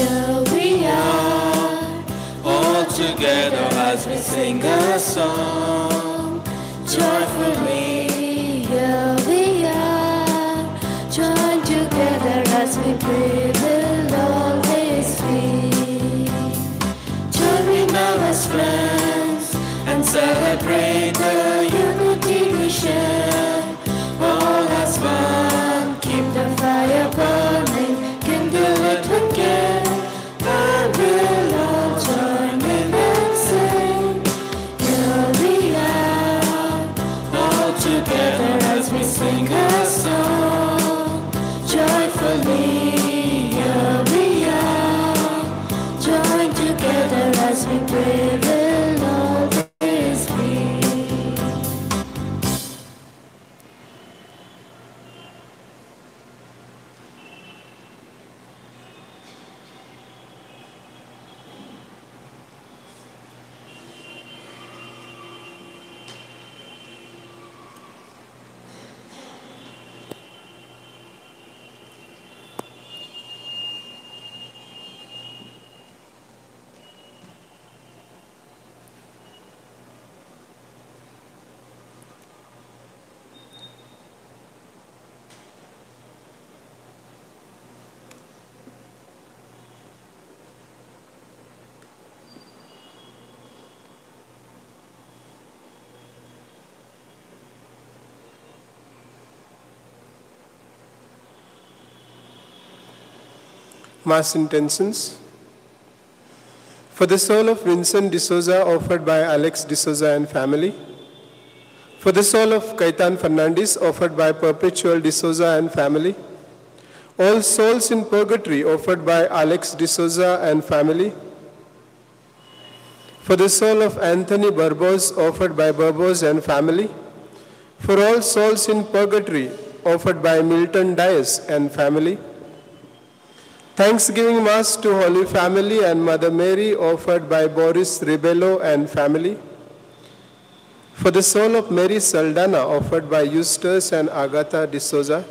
Here we are, all together as we sing a song. Joyfully, here we are, joined together as we pray will always be. Join me now as friends and celebrate the unity we share. All as one, keep the fire burning, kindle it with care, and we'll all join in and sing. Here we are, all together as we sing a song. Joyfully, here we are, joined together as we pray will always be. Mass intentions. For the soul of Vincent D'Souza, offered by Alex D'Souza and family. For the soul of Kaitan Fernandez, offered by Perpetual D'Souza and family. All souls in purgatory, offered by Alex D'Souza and family. For the soul of Anthony Barbos, offered by Barbos and family. For all souls in purgatory, offered by Milton Dias and family. Thanksgiving Mass to Holy Family and Mother Mary, offered by Boris Ribello and family. For the soul of Mary Saldana, offered by Eustace and Agatha D'Souza.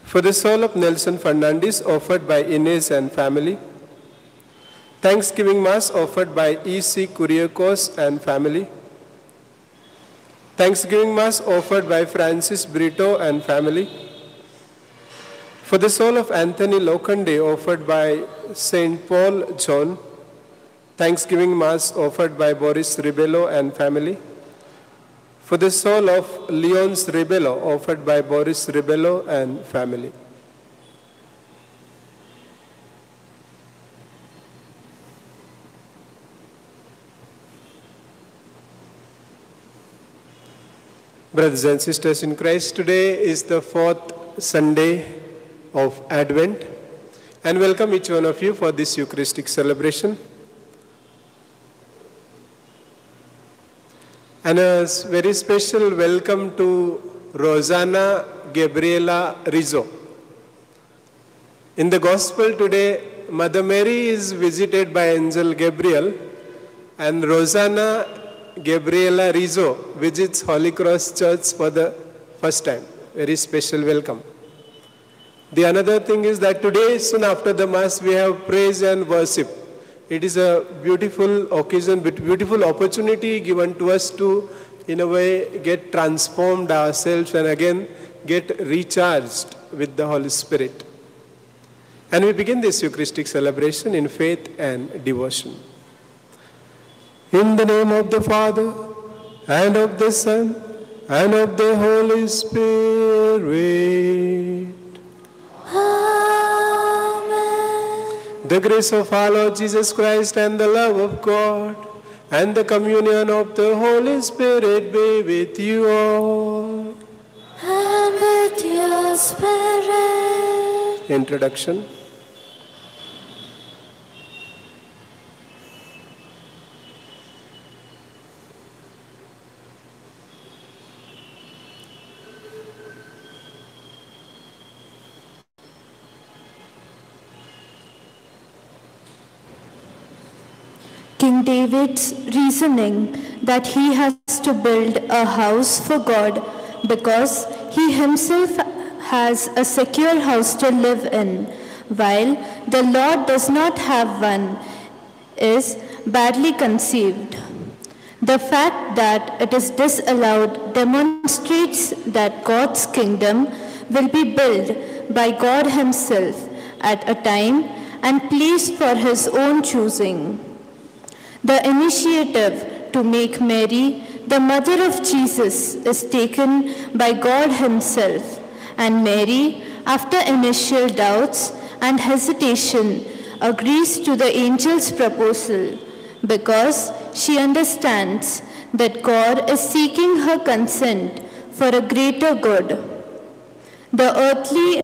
For the soul of Nelson Fernandez, offered by Inez and family. Thanksgiving Mass offered by E.C. Kuriakos and family. Thanksgiving Mass offered by Francis Brito and family. For the soul of Anthony Lokande, offered by St. Paul John. Thanksgiving Mass offered by Boris Ribello and family. For the soul of Leons Ribello, offered by Boris Ribello and family. Brothers and sisters in Christ, today is the 4th Sunday of Advent, and welcome each one of you for this Eucharistic celebration. And a very special welcome to Rosanna Gabriela Rizzo. In the Gospel today, Mother Mary is visited by Angel Gabriel, and Rosanna Gabriela Rizzo visits Holy Cross Church for the first time. Very special welcome. The another thing is that today, soon after the Mass, we have praise and worship. It is a beautiful occasion, beautiful opportunity given to us to, in a way, get transformed ourselves and again get recharged with the Holy Spirit. And we begin this Eucharistic celebration in faith and devotion. In the name of the Father, and of the Son, and of the Holy Spirit. Amen. The grace of our Lord Jesus Christ and the love of God and the communion of the Holy Spirit be with you all. And with your spirit. Introduction. King David's reasoning that he has to build a house for God because he himself has a secure house to live in while the Lord does not have one is badly conceived. The fact that it is disallowed demonstrates that God's kingdom will be built by God Himself at a time and place for His own choosing. The initiative to make Mary the mother of Jesus is taken by God Himself, and Mary, after initial doubts and hesitation, agrees to the angel's proposal because she understands that God is seeking her consent for a greater good. The earthly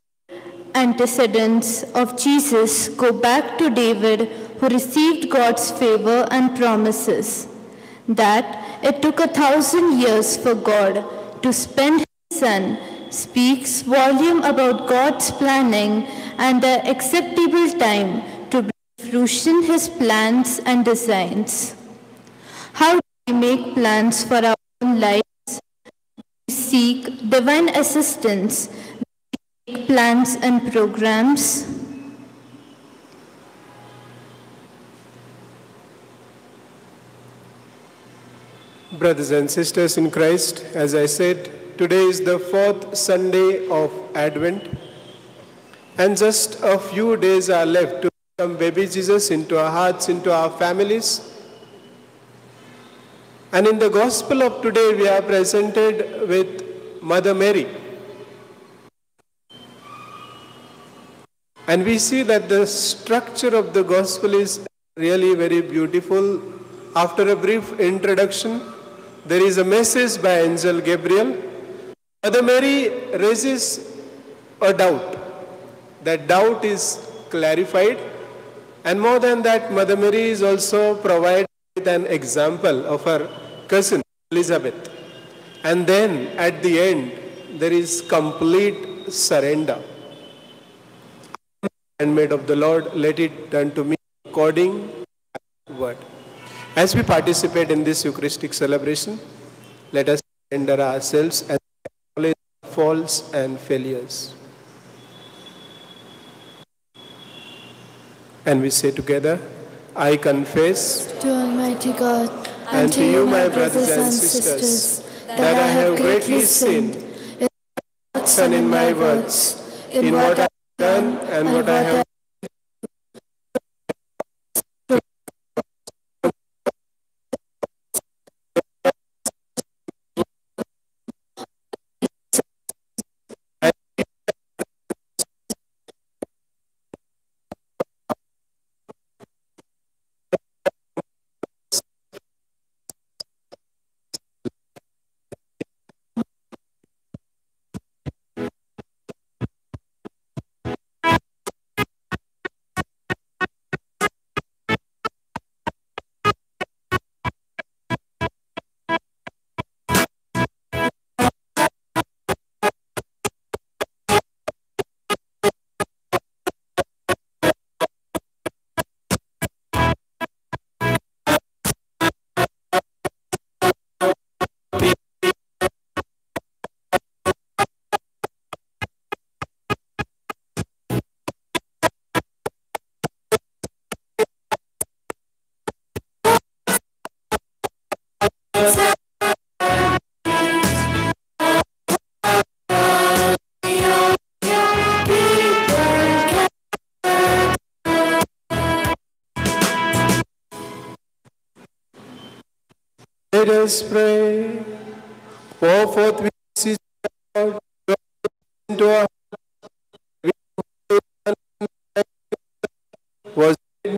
antecedents of Jesus go back to David, who received God's favor and promises. That it took 1,000 years for God to spend His Son speaks volume about God's planning and the acceptable time to bring to fruition His plans and designs. How do we make plans for our own lives? We seek divine assistance, we make plans and programs. Brothers and sisters in Christ, as I said, today is the 4th Sunday of Advent, and just a few days are left to welcome baby Jesus into our hearts, into our families. And in the Gospel of today, we are presented with Mother Mary. And we see that the structure of the Gospel is really very beautiful. After a brief introduction, there is a message by Angel Gabriel. Mother Mary raises a doubt. That doubt is clarified. And more than that, Mother Mary is also provided with an example of her cousin Elizabeth. And then at the end, there is complete surrender. Handmaid of the Lord, let it turn to me according to your word. As we participate in this Eucharistic celebration, let us surrender ourselves and acknowledge faults and failures. And we say together, I confess to Almighty God and to you, my brothers and sisters, that I have greatly sinned in my thoughts and in my words, in what I have done and what I have Let us pray. Pour forth we beseech God into our was you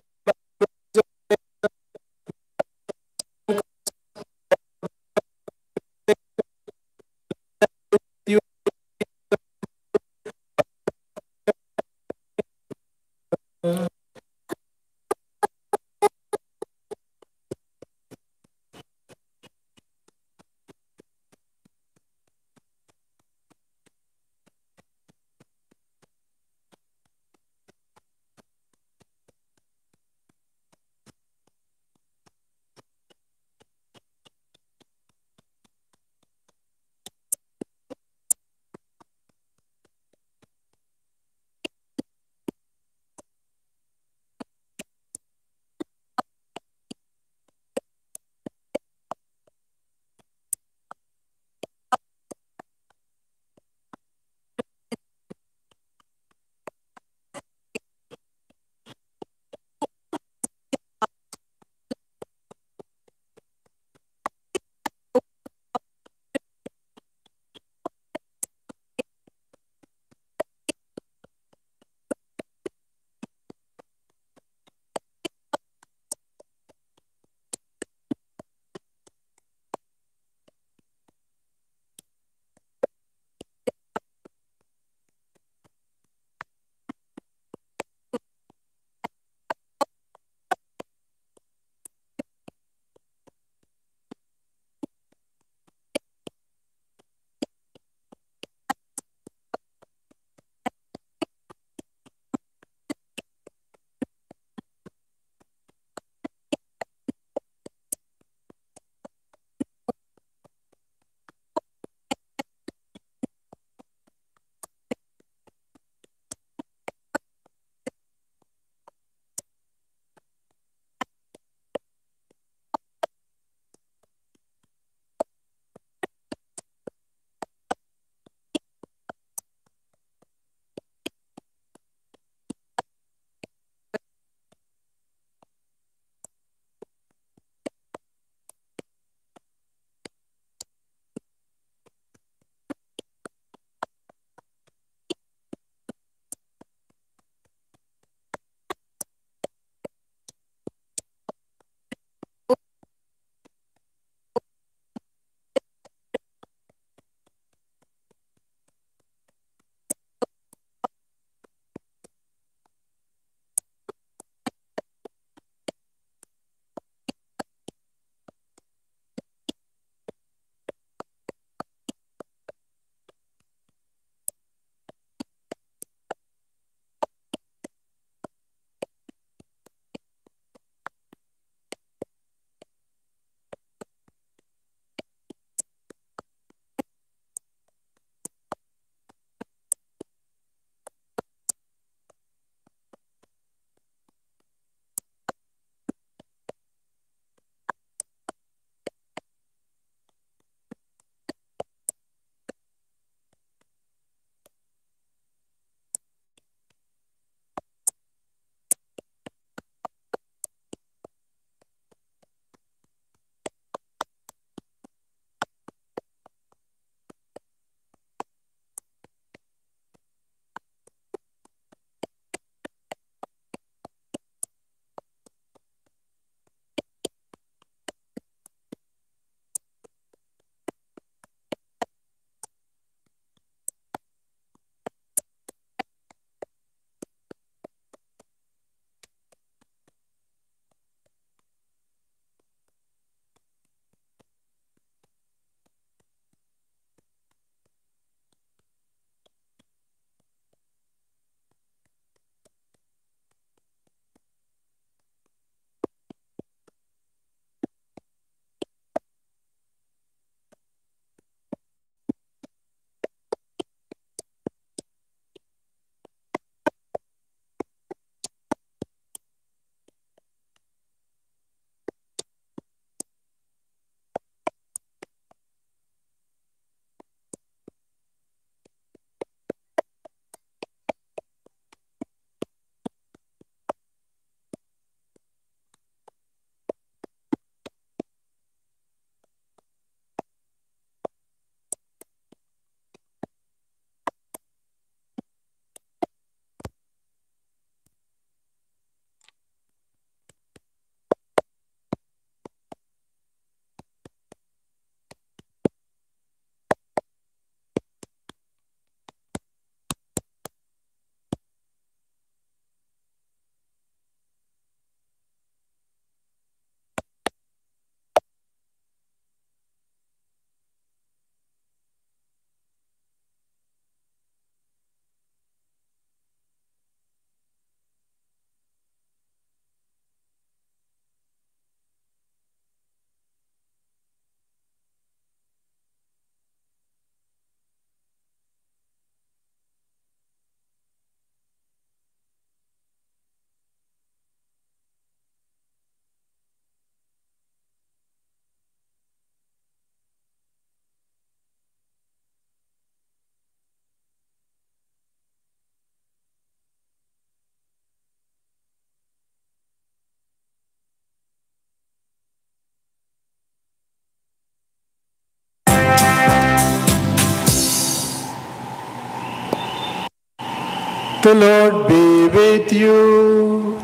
The Lord be with you.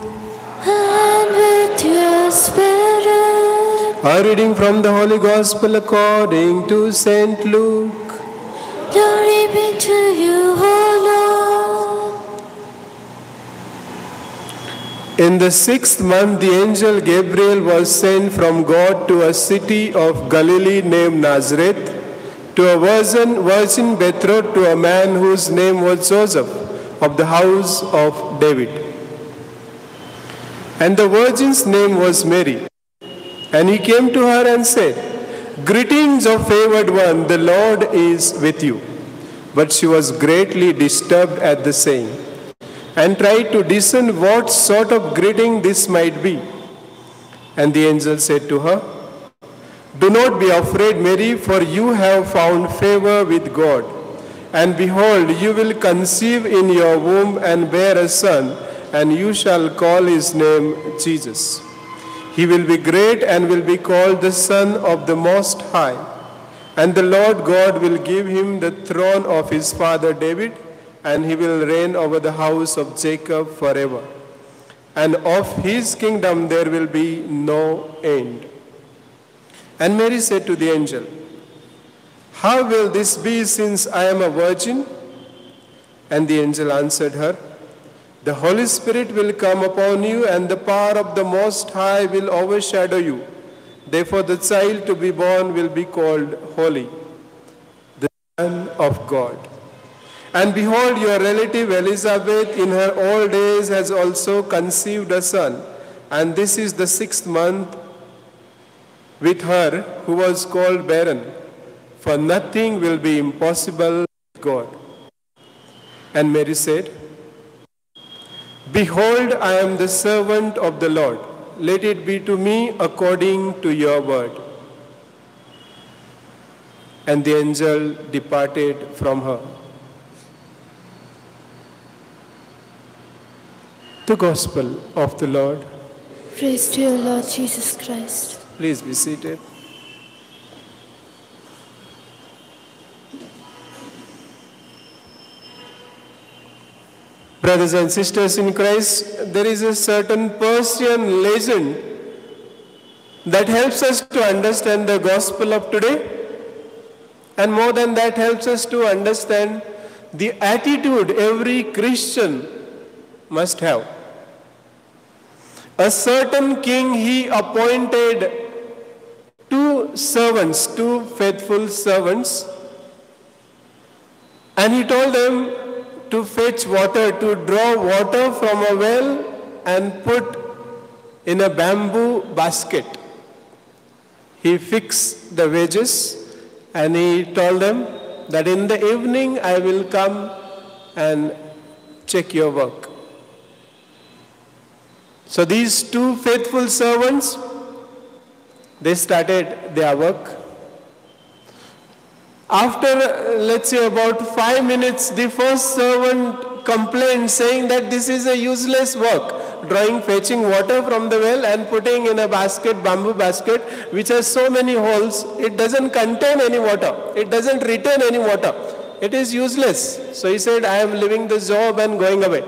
And with your spirit. A reading from the Holy Gospel according to St. Luke. Glory be to you, O Lord. In the 6th month, the angel Gabriel was sent from God to a city of Galilee named Nazareth, to a virgin betrothed to a man whose name was Joseph, of the house of David. And the virgin's name was Mary. And he came to her and said, "Greetings, O favored one, the Lord is with you." But she was greatly disturbed at the saying, and tried to discern what sort of greeting this might be. And the angel said to her, "Do not be afraid, Mary, for you have found favor with God. And behold, you will conceive in your womb and bear a son, and you shall call his name Jesus. He will be great and will be called the Son of the Most High. And the Lord God will give him the throne of his father David, and he will reign over the house of Jacob forever. And of his kingdom there will be no end." And Mary said to the angel, "How will this be, since I am a virgin?" And the angel answered her, "The Holy Spirit will come upon you, and the power of the Most High will overshadow you. Therefore the child to be born will be called Holy, the Son of God. And behold, your relative Elizabeth in her old age has also conceived a son, and this is the 6th month with her who was called barren, for nothing will be impossible with God." And Mary said, "Behold, I am the servant of the Lord. Let it be to me according to your word." And the angel departed from her. The Gospel of the Lord. Praise to you, Lord Jesus Christ. Please be seated. Brothers and sisters in Christ, there is a certain Persian legend that helps us to understand the gospel of today, and more than that, helps us to understand the attitude every Christian must have. A certain king, he appointed two faithful servants, and he told them to fetch water, to draw water from a well and put in a bamboo basket. He fixed the wages, and he told them that in the evening I will come and check your work. So these two faithful servants, they started their work. After, let's say, about 5 minutes, the first servant complained, saying that this is a useless work, fetching water from the well and putting in a basket, bamboo basket, which has so many holes. It doesn't contain any water. It doesn't retain any water. It is useless. So he said, "I am leaving this job and going away."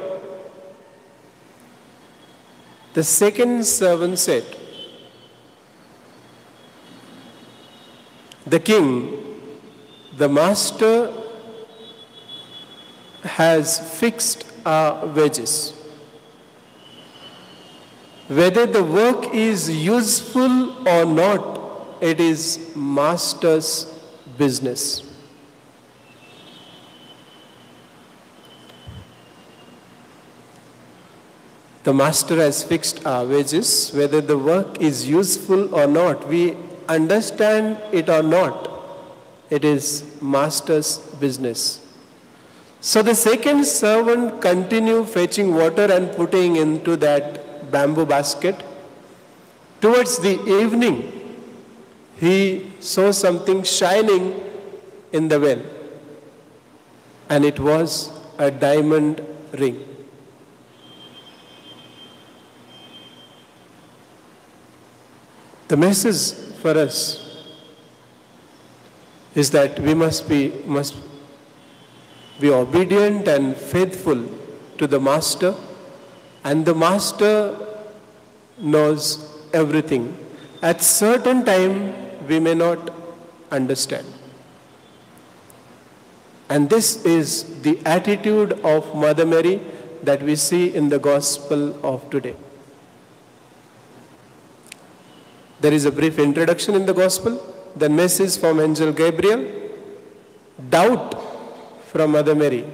The second servant said, "The king, the master, has fixed our wages. Whether the work is useful or not, it is master's business." The master has fixed our wages, whether the work is useful or not, we understand it or not, it is master's business. So the second servant continued fetching water and putting into that bamboo basket. Towards the evening, he saw something shining in the well, and it was a diamond ring. The message for us is that we must be obedient and faithful to the master, and the master knows everything. At certain time, we may not understand. And this is the attitude of Mother Mary that we see in the gospel of today. There is a brief introduction in the gospel, the message from Angel Gabriel, doubt from Mother Mary.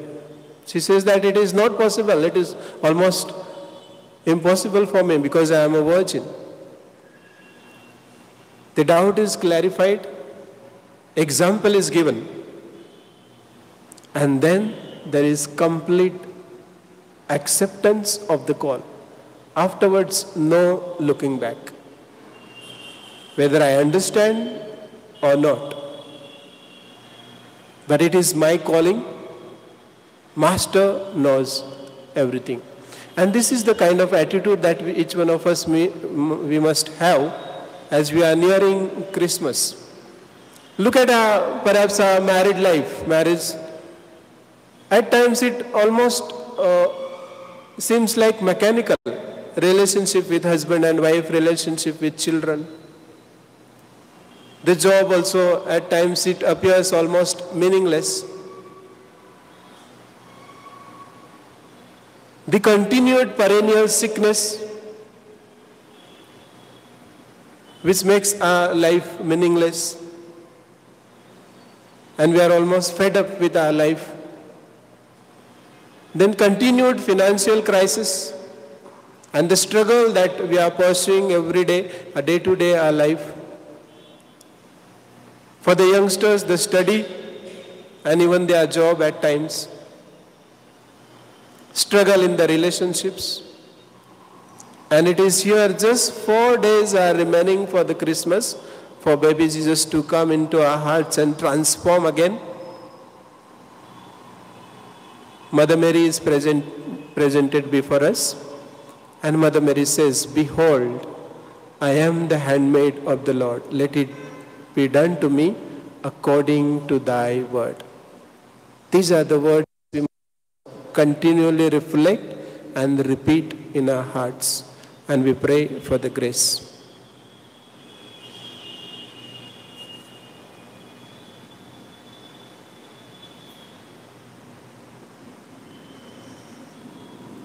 She says that it is not possible, it is almost impossible for me because I am a virgin. The doubt is clarified, example is given, and then there is complete acceptance of the call. Afterwards, no looking back. Whether I understand or not. But it is my calling. Master knows everything. And this is the kind of attitude that each one of us we must have as we are nearing Christmas. Look at perhaps our married life, marriage. At times it almost seems like mechanical. Relationship with husband and wife, relationship with children. The job also, at times it appears almost meaningless. The continued perennial sickness, which makes our life meaningless. And we are almost fed up with our life. Then continued financial crisis and the struggle that we are pursuing every day, a day-to-day our life. For the youngsters, the study and even their job at times. Struggle in the relationships. And it is here just 4 days are remaining for the Christmas, for baby Jesus to come into our hearts and transform again. Mother Mary is presented before us. And Mother Mary says, "Behold, I am the handmaid of the Lord. Let it be done to me according to thy word." These are the words we must continually reflect and repeat in our hearts. And we pray for the grace.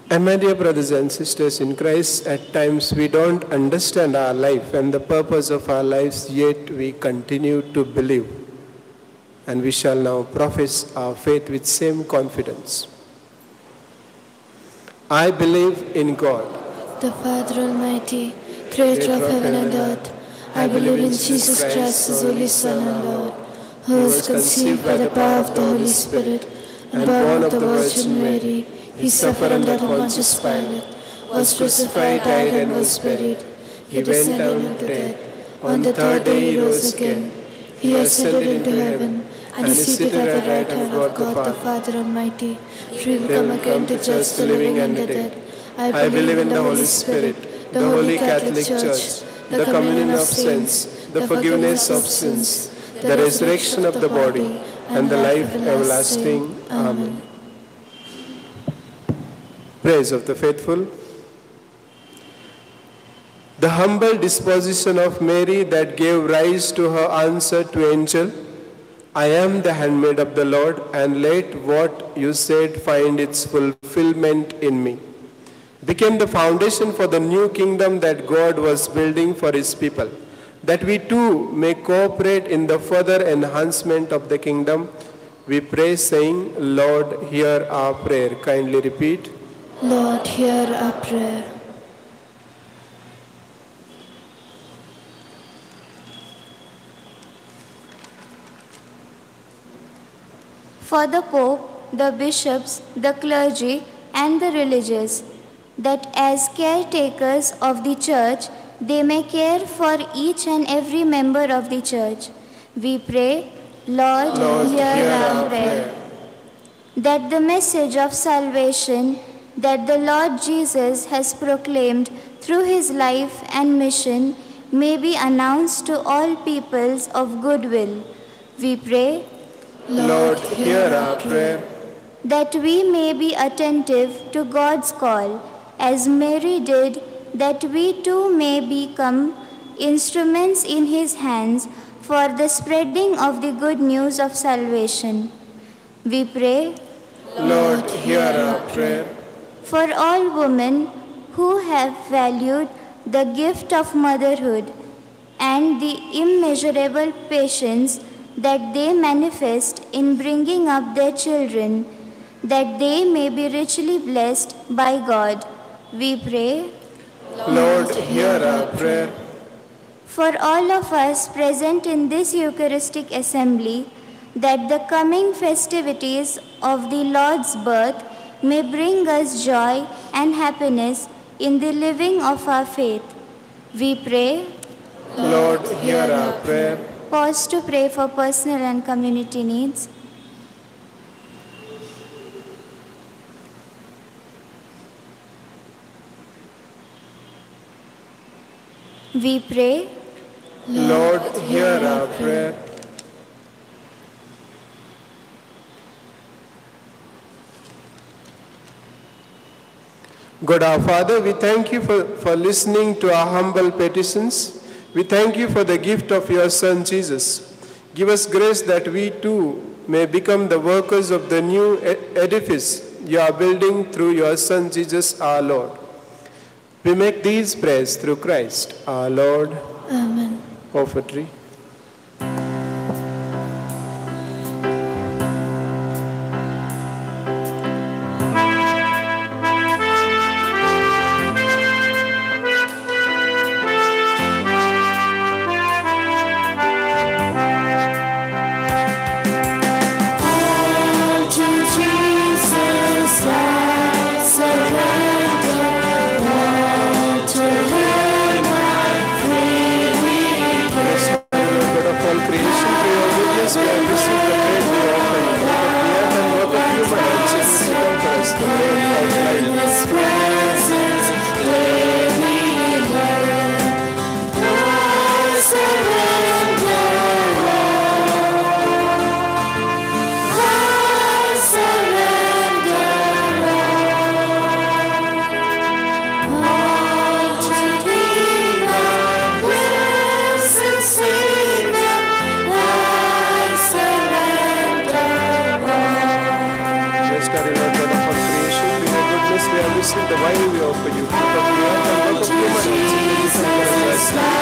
And my dear brothers and sisters in Christ, at times we don't understand our life and the purpose of our lives, yet we continue to believe. And we shall now profess our faith with same confidence. I believe in God, the Father Almighty, creator of heaven and earth. I believe in Jesus Christ, his only Son and Lord, who was conceived by the power of the Holy Spirit and born of the Virgin Mary. He suffered under Pontius Pilate, was crucified, died, and was buried. He descended into death. On the third day he rose again. He ascended into heaven, and is seated at the right hand of God the Father Almighty. He will come again to judge the living and the dead. I believe in the Holy Spirit, the Holy Catholic Church, the communion of saints, the forgiveness of sins, the resurrection of the body, and the life everlasting. Amen. Praise of the faithful. The humble disposition of Mary that gave rise to her answer to angel, "I am the handmaid of the Lord, and let what you said find its fulfillment in me," became the foundation for the new kingdom that God was building for his people, that we too may cooperate in the further enhancement of the kingdom. We pray saying, "Lord, hear our prayer." Kindly repeat. Lord, hear our prayer. For the Pope, the bishops, the clergy, and the religious, that as caretakers of the Church, they may care for each and every member of the Church. We pray, Lord, hear our prayer. That the message of salvation that the Lord Jesus has proclaimed through his life and mission may be announced to all peoples of goodwill. We pray, Lord, hear our prayer. that we may be attentive to God's call, as Mary did, that we too may become instruments in His hands for the spreading of the good news of salvation. We pray, Lord, hear our prayer. for all women who have valued the gift of motherhood and the immeasurable patience that they manifest in bringing up their children, that they may be richly blessed by God. We pray, Lord, hear our prayer. for all of us present in this Eucharistic assembly, that the coming festivities of the Lord's birth may bring us joy and happiness in the living of our faith. We pray, Lord, hear our prayer. pause to pray for personal and community needs. We pray, Lord, hear our prayer. God our Father, we thank you for listening to our humble petitions. We thank you for the gift of your Son, Jesus. Give us grace that we too may become the workers of the new edifice you are building through your Son, Jesus, our Lord. We make these prayers through Christ, our Lord. Amen. Offertory. The wine we offer you, fruit of the earth and work of human hands,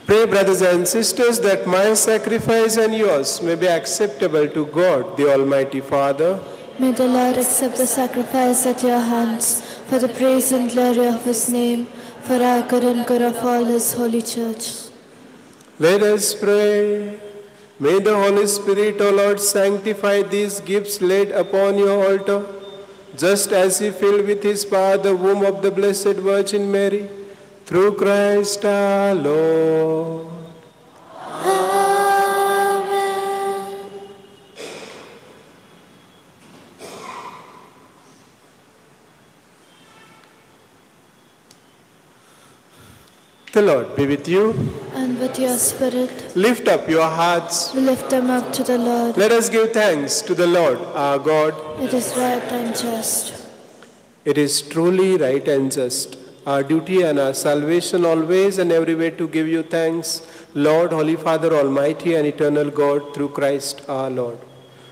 Pray, brothers and sisters, that my sacrifice and yours may be acceptable to God, the Almighty Father. May the Lord accept the sacrifice at your hands for the praise and glory of His name, for our good and good of all His holy church. Let us pray. May the Holy Spirit, O Lord, sanctify these gifts laid upon your altar, just as He filled with His power the womb of the Blessed Virgin Mary, through Christ our Lord. Amen. The Lord be with you. And with your spirit, Lift up your hearts. we lift them up to the Lord. Let us give thanks to the Lord our God. It is right and just. It is truly right and just, our duty and our salvation always and everywhere to give you thanks, Lord, Holy Father, Almighty and eternal God, through Christ our Lord.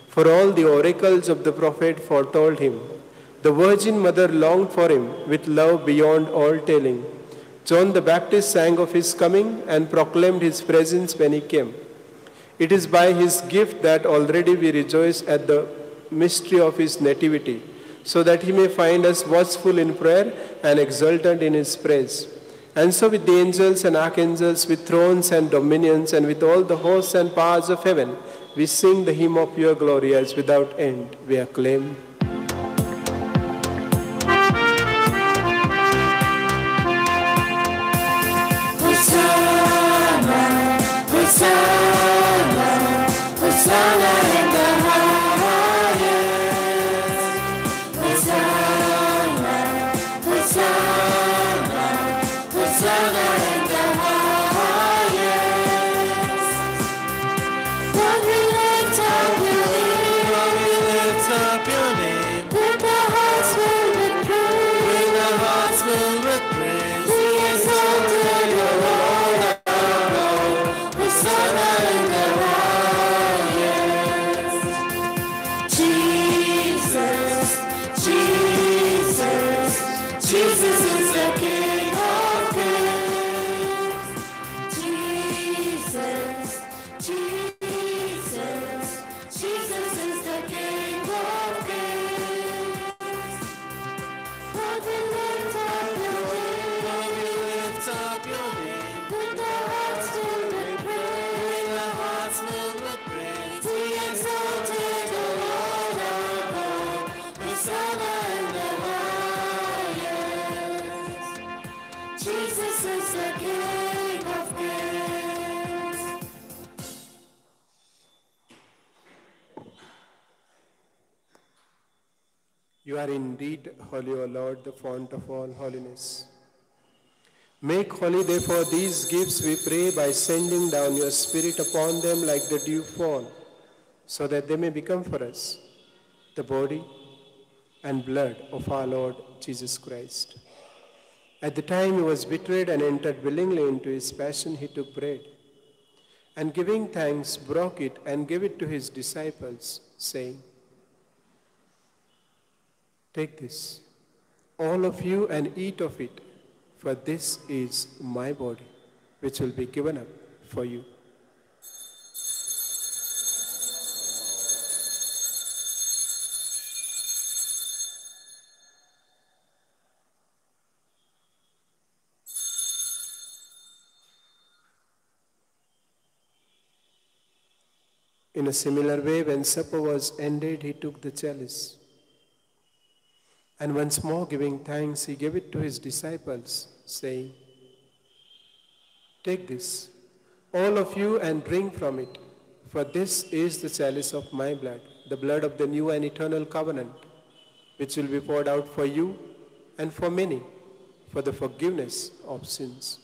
For all the oracles of the prophet foretold him. The Virgin Mother longed for him with love beyond all telling. John the Baptist sang of his coming and proclaimed his presence when he came. It is by his gift that already we rejoice at the mystery of his nativity, so that he may find us watchful in prayer and exultant in his praise. And so with the angels and archangels, with thrones and dominions, and with all the hosts and powers of heaven, we sing the hymn of your glory as without end we acclaim. Hosanna, Hosanna, Hosanna in the highest. Hosanna, Hosanna, Hosanna in the highest. Lord, we lift up your name. Lord, we lift up your name. With the hearts filled with praise. With the hearts filled with praise. We exalt your Lord, our Lord. Hosanna in the highest. Jesus, Jesus, Jesus is the King of Kings. Jesus, Jesus, Jesus is the King of Kings. Lord, we lift up your name. Lord, we lift up your name. With the hearts filled with praise. With the hearts filled with praise. We exalt the Lord our God. Hosanna in the highest. Jesus is the King of Kings. You are indeed holy, O Lord, the fount of all holiness. Make holy, therefore, these gifts, we pray, by sending down your Spirit upon them like the dew fall, so that they may become for us the body and blood of our Lord Jesus Christ. At the time he was betrayed and entered willingly into his passion, he took bread, and giving thanks, broke it and gave it to his disciples, saying, "Take this, all of you, and eat of it, for this is my body, which will be given up for you." In a similar way, when supper was ended, he took the chalice, and once more giving thanks, he gave it to his disciples, saying, "Take this, all of you, and drink from it, for this is the chalice of my blood, the blood of the new and eternal covenant, which will be poured out for you and for many, for the forgiveness of sins.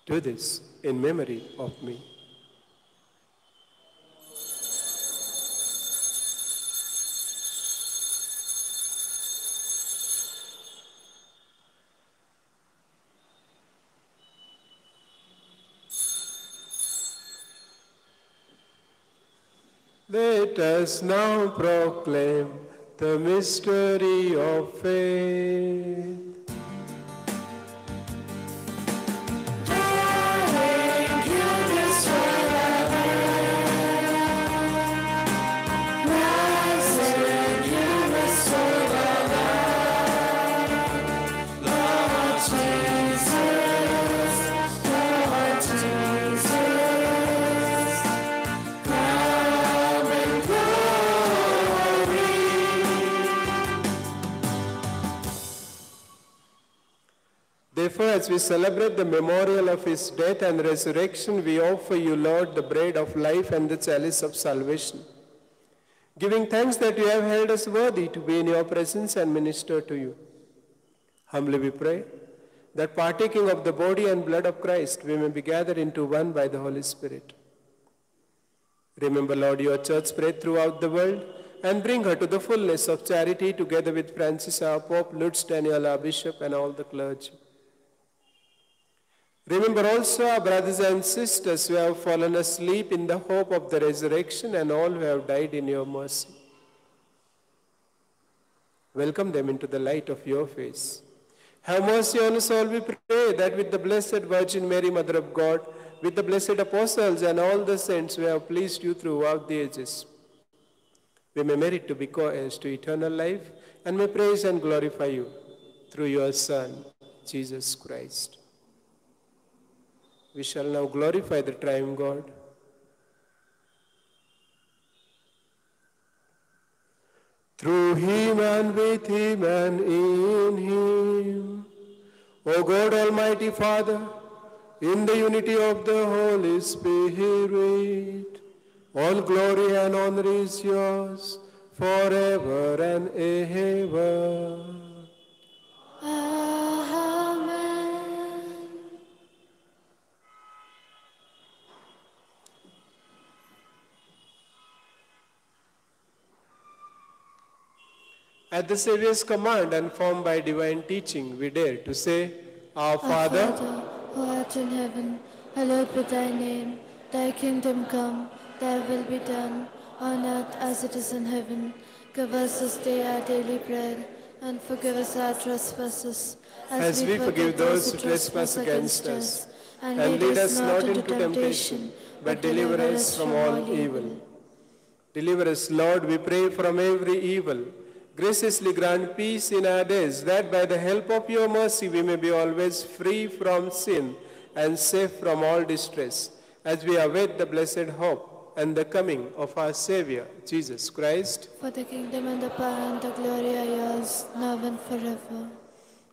Do this in memory of me." Let us now proclaim the mystery of faith. Therefore, as we celebrate the memorial of his death and resurrection, we offer you, Lord, the bread of life and the chalice of salvation, giving thanks that you have held us worthy to be in your presence and minister to you. Humbly we pray that partaking of the body and blood of Christ, we may be gathered into one by the Holy Spirit. Remember, Lord, your church spread throughout the world, and bring her to the fullness of charity, together with Francis our Pope, Lutz Daniel our Bishop, and all the clergy. Remember also our brothers and sisters who have fallen asleep in the hope of the resurrection, and all who have died in your mercy. Welcome them into the light of your face. Have mercy on us all, we pray, that with the Blessed Virgin Mary, Mother of God, with the blessed apostles and all the saints who have pleased you throughout the ages, we may merit to be co-heirs to eternal life and may praise and glorify you through your Son, Jesus Christ. We shall now glorify the triune God. Through him and with him and in him, O God Almighty Father, in the unity of the Holy Spirit, all glory and honor is yours forever and ever. Amen. At the Saviour's command and formed by divine teaching, we dare to say, Our Father, Who art in heaven, hallowed be thy name. Thy kingdom come, thy will be done, on earth as it is in heaven. Give us this day our daily bread, and forgive us our trespasses, as we forgive those who trespass against us. And lead us not into temptation, but deliver us from all evil. Deliver us, Lord, we pray, from every evil. Graciously grant peace in our days, that by the help of your mercy we may be always free from sin and safe from all distress, as we await the blessed hope and the coming of our Savior, Jesus Christ. For the kingdom and the power and the glory are yours, now and forever.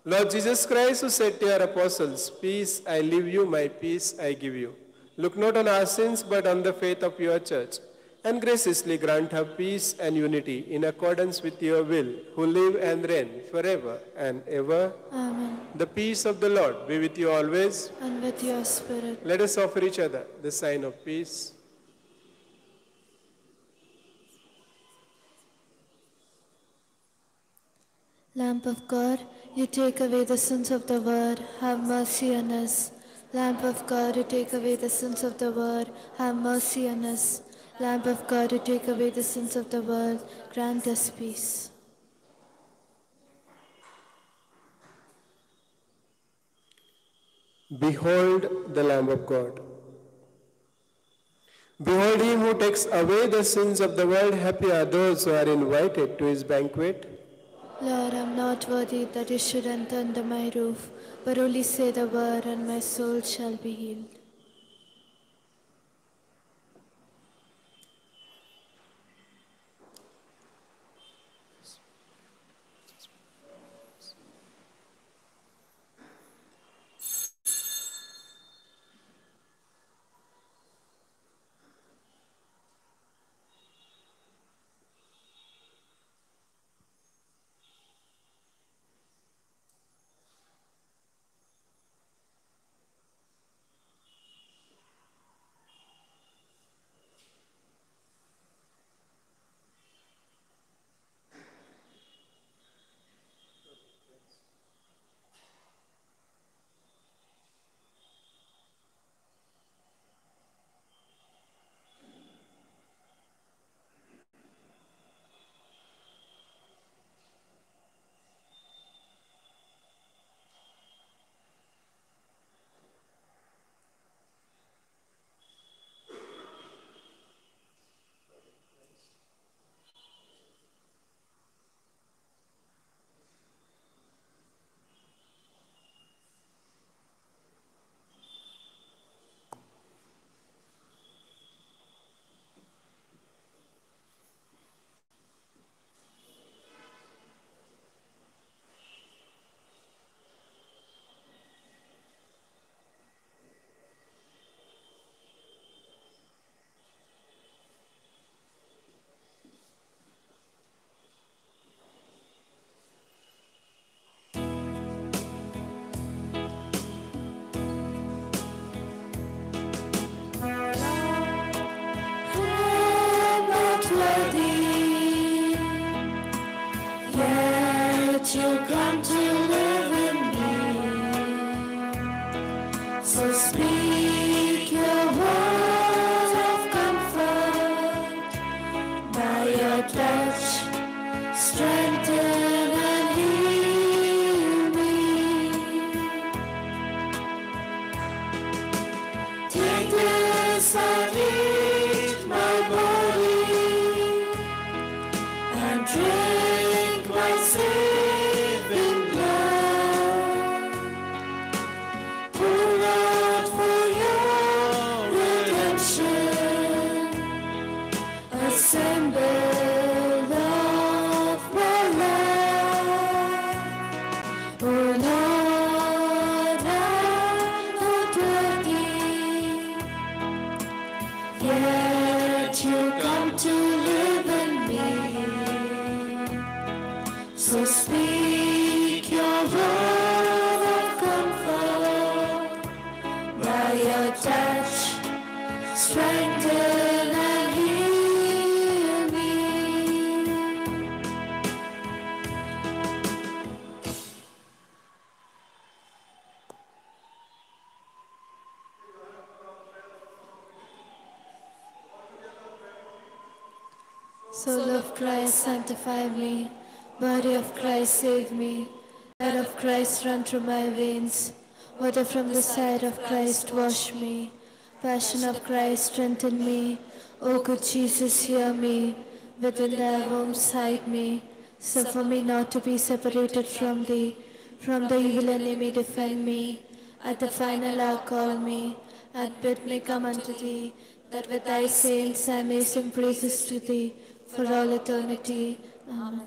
Lord Jesus Christ, who said to your apostles, Peace I leave you, my peace I give you. Look not on our sins, but on the faith of your church, and graciously grant her peace and unity in accordance with your will, who live and reign forever and ever. Amen. The peace of the Lord be with you always. And with your spirit. Let us offer each other the sign of peace. Lamp of God, you take away the sins of the world, have mercy on us. Lamp of God, you take away the sins of the world, have mercy on us. Lamp of God, you take away the sins of the world, grant us peace. Behold the Lamb of God. Behold him who takes away the sins of the world. Happy are those who are invited to his banquet. Lord, I am not worthy that you should enter under my roof, but only say the word, and my soul shall be healed. that you come to live in me. So speak your word of comfort, by your touch, strengthen and heal me. Soul of Christ, sanctify me. Body of Christ, save me. Blood of Christ, run through my veins. Water from the side of Christ, wash me. Passion of Christ, strengthen me. O good Jesus, hear me. Within thy wombs hide me. Suffer me not to be separated from thee. From the evil enemy defend me. At the final hour call me, and bid me come unto thee, that with thy saints I may sing praises to thee for all eternity. Amen.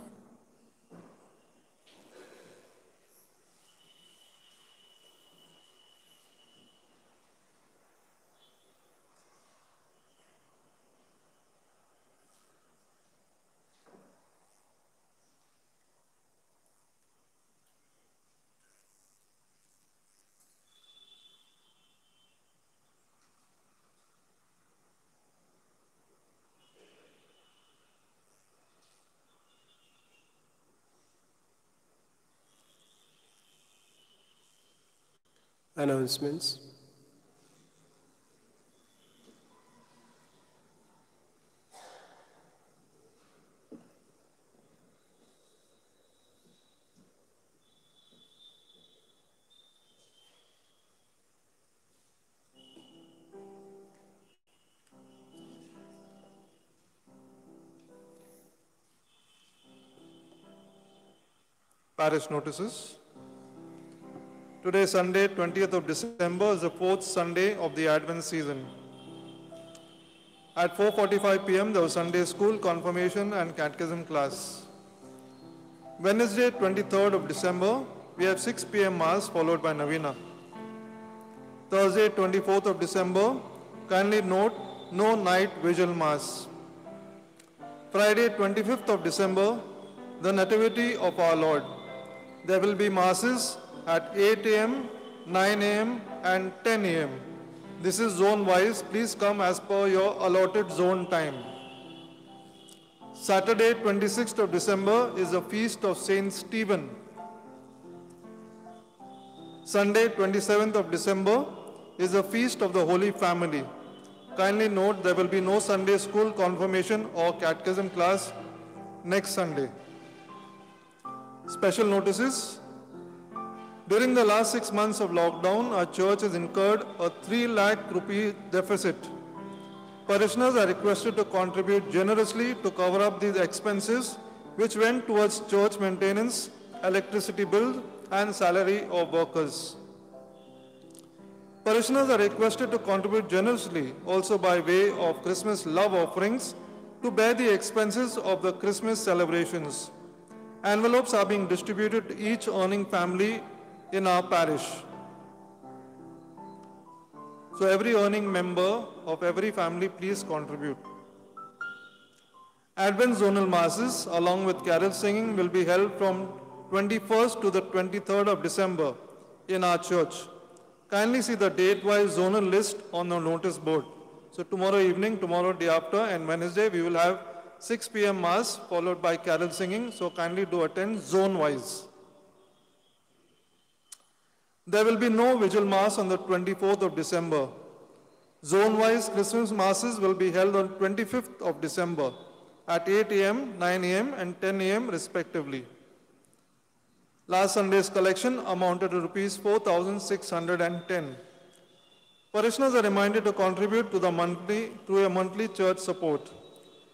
Announcements. Parish notices. Today, Sunday, 20th of December, is the fourth Sunday of the Advent season. At 4:45 p.m., there was Sunday school, confirmation and catechism class. Wednesday, 23rd of December, we have 6 p.m. Mass followed by Novena. Thursday, 24th of December, kindly note, no night vigil Mass. Friday, 25th of December, the Nativity of our Lord. There will be Masses at 8 a.m., 9 a.m. and 10 a.m. This is zone-wise. Please come as per your allotted zone time. Saturday, 26th of December, is the feast of Saint Stephen. Sunday, 27th of December, is the feast of the Holy Family. Kindly note, there will be no Sunday school, confirmation or catechism class next Sunday. Special notices. During the last 6 months of lockdown, our church has incurred a 3 lakh rupee deficit. Parishioners are requested to contribute generously to cover up these expenses, which went towards church maintenance, electricity bill, and salary of workers. Parishioners are requested to contribute generously also by way of Christmas love offerings to bear the expenses of the Christmas celebrations. Envelopes are being distributed to each earning family in our parish. So every earning member of every family, please contribute. Advent zonal masses along with carol singing will be held from 21st to the 23rd of December in our church. Kindly see the date-wise zonal list on the notice board. So tomorrow evening, tomorrow day after, and Wednesday we will have 6 p.m. Mass followed by carol singing, so kindly do attend zone-wise. There will be no vigil Mass on the 24th of December. Zone-wise Christmas Masses will be held on 25th of December at 8 a.m., 9 a.m. and 10 a.m. respectively. Last Sunday's collection amounted to Rs 4,610. Parishioners are reminded to contribute to a monthly church support.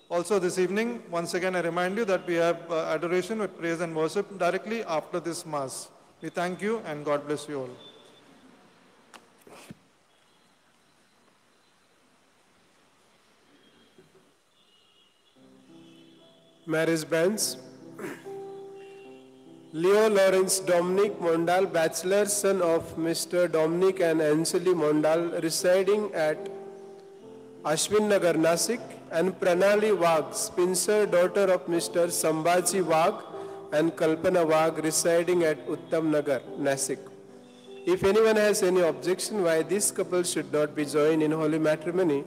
Also this evening, once again I remind you that we have adoration with praise and worship directly after this Mass. We thank you and God bless you all. Marriage banns. Leo Lawrence Dominic Mondal, bachelor, son of Mr. Dominic and Angeli Mondal, residing at Ashwin Nagar, Nasik, and Pranali Wagh, spinster, daughter of Mr. Sambhaji Wagh and Kalpana Wagh, residing at Uttam Nagar, Nasik. If anyone has any objection why this couple should not be joined in holy matrimony,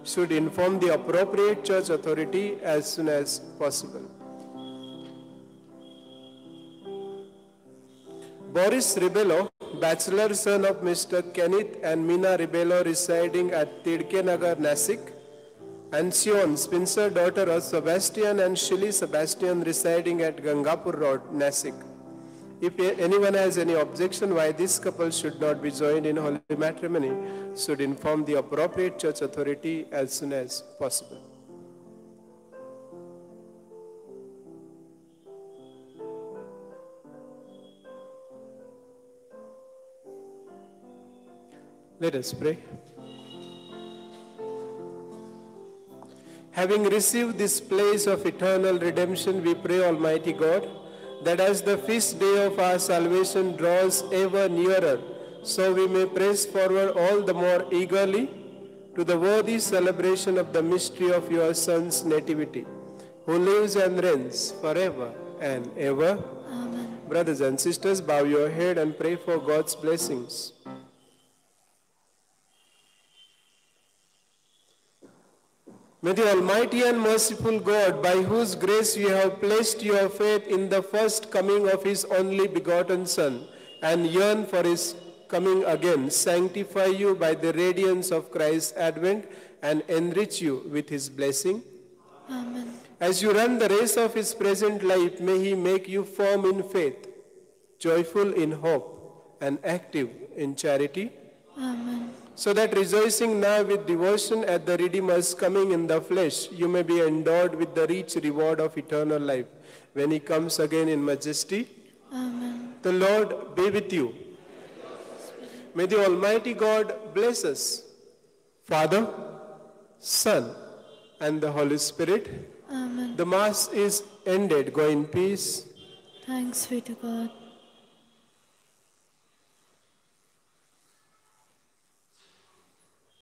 should inform the appropriate church authority as soon as possible. Boris Ribello, bachelor, son of Mr. Kenneth and Meena Ribello, residing at Tidke Nagar, Nasik. And Sion, spinster, daughter of Sebastian and Shili Sebastian, residing at Gangapur Road, Nasik. If anyone has any objection why this couple should not be joined in holy matrimony, should inform the appropriate church authority as soon as possible. Let us pray. Having received this place of eternal redemption, we pray, Almighty God, that as the feast day of our salvation draws ever nearer, so we may press forward all the more eagerly to the worthy celebration of the mystery of your Son's nativity, who lives and reigns forever and ever. Amen. Brothers and sisters, bow your head and pray for God's blessings. May the Almighty and merciful God, by whose grace you have placed your faith in the first coming of His only begotten Son, and yearn for His coming again, sanctify you by the radiance of Christ's advent, and enrich you with His blessing. Amen. As you run the race of His present life, may He make you firm in faith, joyful in hope, and active in charity. Amen. So that rejoicing now with devotion at the Redeemer's coming in the flesh, you may be endowed with the rich reward of eternal life when He comes again in majesty. Amen. The Lord be with you. May the Almighty God bless us, Father, Son, and the Holy Spirit. Amen. The Mass is ended. Go in peace. Thanks be to God.